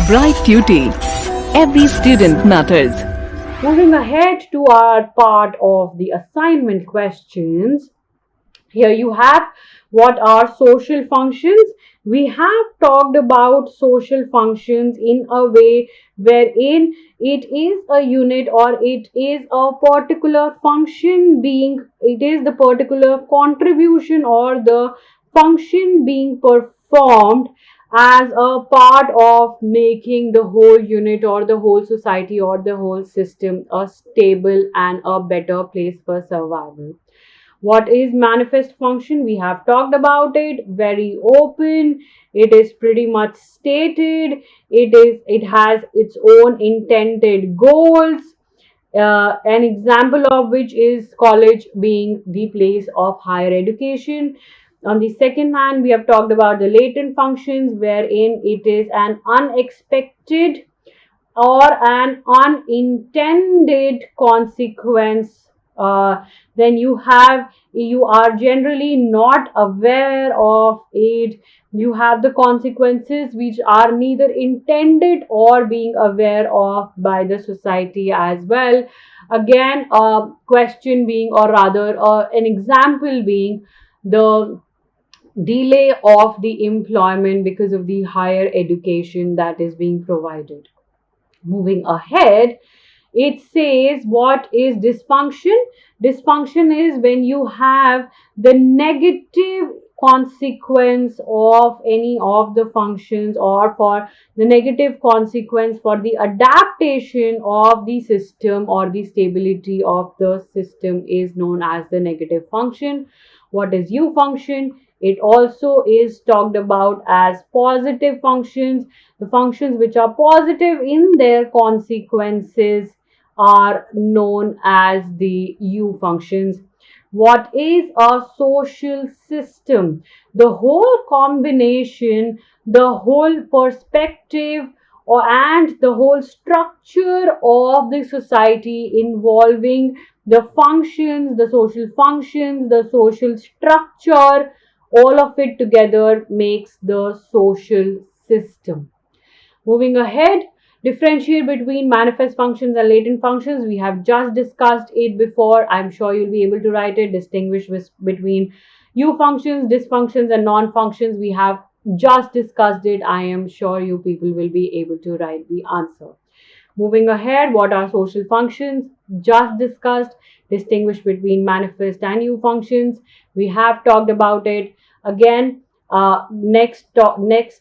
Bright Tuty. Every student matters. Moving ahead to our part of the assignment questions. Here you have what are social functions. We have talked about social functions in a way wherein it is a unit or it is a particular function being, it is the particular contribution or the function being performed as a part of making the whole unit or the whole society or the whole system a stable and a better place for survival. What is manifest function? We have talked about it, very open. It is pretty much stated. It has its own intended goals. An example of which is college being the place of higher education. On the second hand, we have talked about the latent functions, wherein it is an unexpected or an unintended consequence. Then you are generally not aware of it. You have the consequences which are neither intended or being aware of by the society as well. Again, a question being, or rather an example being, the delay of the employment because of the higher education that is being provided. Moving ahead, it says what is dysfunction. Dysfunction is when you have the negative consequence of any of the functions, or for the negative consequence for the adaptation of the system or the stability of the system is known as the negative function. What is U function? It also is talked about as positive functions. The functions which are positive in their consequences are known as the U functions. What is a social system? The whole combination, the whole perspective, and the whole structure of the society involving the functions, the social functions, the social structure, all of it together makes the social system. Moving ahead, differentiate between manifest functions and latent functions. We have just discussed it before. I'm sure you'll be able to write it. Distinguish between U functions, dysfunctions, and non functions. We have just discussed it. I am sure you people will be able to write the answer. Moving ahead, what are social functions? Just discussed. Distinguish between manifest and U functions. We have talked about it. Again, next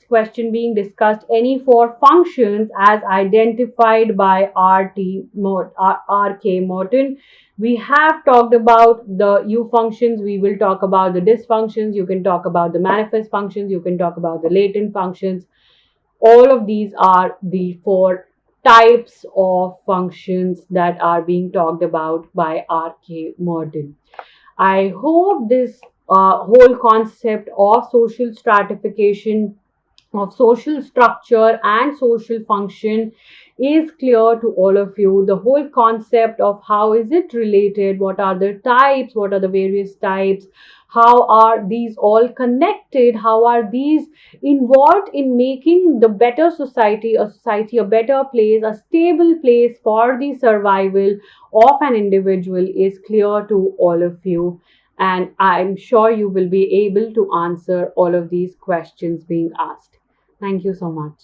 question being discussed, any four functions as identified by R.K. Morton. We have talked about the U functions. We will talk about the dysfunctions. You can talk about the manifest functions. You can talk about the latent functions. All of these are the four types of functions that are being talked about by R.K. Morton. I hope this whole concept of social stratification, of social structure and social function is clear to all of you. The whole concept of how is it related, what are the types, what are the various types, how are these all connected, how are these involved in making the better society, a better place, a stable place for the survival of an individual is clear to all of you, and I'm sure you will be able to answer all of these questions being asked. Thank you so much.